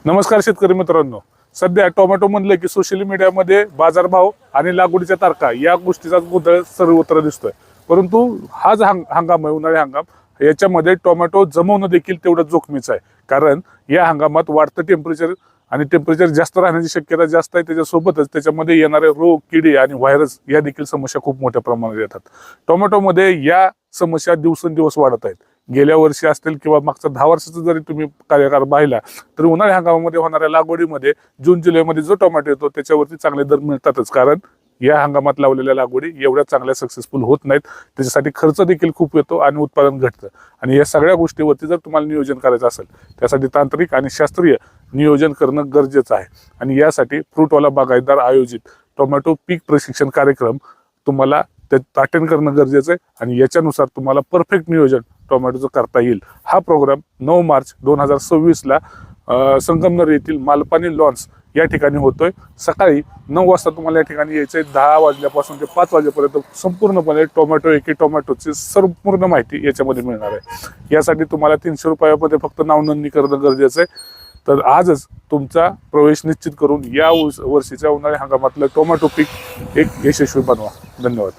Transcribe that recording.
नमस्कार शेतकरी मित्रांनो, सध्या टोमॅटो म्हणलं की सोशल मीडियामध्ये बाजारभाव आणि लागवडीच्या तारखा या गोष्टीचा गोंधळ सर्वत्र दिसतोय. परंतु हा जो हंगाम आहे, उन्हाळी हंगाम, याच्यामध्ये टोमॅटो जमवणं देखील तेवढं जोखमीचं आहे. कारण या हंगामात वाढतं टेम्परेचर आणि टेम्परेचर जास्त राहण्याची शक्यता जास्त आहे. त्याच्यासोबतच त्याच्यामध्ये येणारे रोग, किडे आणि व्हायरस या देखील समस्या खूप मोठ्या प्रमाणात येतात. टोमॅटोमध्ये या समस्या दिवसेंदिवस वाढत आहेत. गेल्या वर्षी असतील किंवा मागच्या 10 वर्षाचा जरी तुम्ही कार्यकाळ पाहिला तर उन्हाळी हंगामामध्ये होणाऱ्या लागवडीमध्ये जून जुलैमध्ये जो टोमॅटो येतो त्याच्यावरती चांगले दर मिळतातच. कारण या हंगामात लावलेल्या लागवडी एवढ्या चांगल्या सक्सेसफुल होत नाहीत. त्याच्यासाठी खर्च देखील खूप येतो आणि उत्पादन घटतं. आणि या सगळ्या गोष्टीवरती जर तुम्हाला नियोजन करायचं असेल त्यासाठी तांत्रिक आणि शास्त्रीय नियोजन करणं गरजेचं आहे. आणि यासाठी फ्रूटवाला बागायतदार आयोजित टोमॅटो पीक प्रशिक्षण कार्यक्रम तुम्हाला अटेंड करणं गरजेचं आहे. आणि याच्यानुसार तुम्हाला परफेक्ट नियोजन टोमॅटोचं करता येईल. हा प्रोग्राम 9 मार्च 2026 ला संगमनेर येथील मालपानी लॉन्स या ठिकाणी होतोय. सकाळी 9 वाजता तुम्हाला या ठिकाणी यायचंय. 10 वाजल्यापासून ते 5 वाजेपर्यंत संपूर्णपणे टोमॅटोची संपूर्ण माहिती याच्यामध्ये मिळणार आहे. यासाठी तुम्हाला 300 रुपयामध्ये फक्त नाव नोंदणी करणं गरजेचं आहे. तर आजच तुमचा प्रवेश निश्चित करून या वर्षीच्या उन्हाळी हंगामातलं टोमॅटो पीक एक यशस्वी बनवा. धन्यवाद.